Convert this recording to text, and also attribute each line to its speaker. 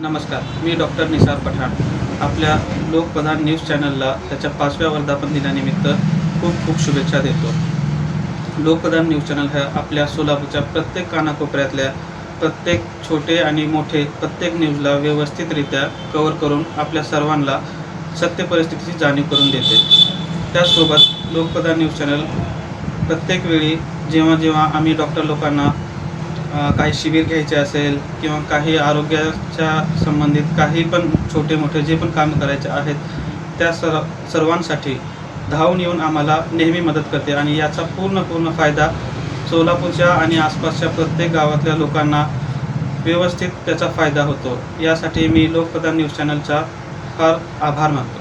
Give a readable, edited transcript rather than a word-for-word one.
Speaker 1: नमस्कार, मी डॉक्टर निसार पठाण. आपल्या लोकप्रधान न्यूज चॅनलला त्याच्या 5व्या वर्धापन दिनानिमित्त खूप खूप शुभेच्छा देतो. लोकप्रधान न्यूज चॅनल हा आपल्या सोलापूरच्या प्रत्येक कानाकोपऱ्यातल्या प्रत्येक छोटे आणि मोठे प्रत्येक न्यूजला व्यवस्थितरित्या कव्हर करून आपल्या सर्वांना सत्य परिस्थितीची जाणीव करून देते. त्याचसोबत लोकप्रधान न्यूज चॅनल प्रत्येक वेळी जेव्हा आम्ही डॉक्टर लोकांना काही शिबिर घ्यायचे असेल किंवा काही आरोग्याच्या संबंधित काही पण छोटे मोठे जे पण काम करायचे आहेत त्या सर्वांसाठी धावून येऊन आम्हाला नेहमी मदत करते आणि याचा पूर्ण फायदा सोलापूरच्या आणि आसपासच्या प्रत्येक गावातल्या लोकांना व्यवस्थित त्याचा फायदा होतो. यासाठी मी लोकप्रधान न्यूज चॅनलचा फार आभार मानतो.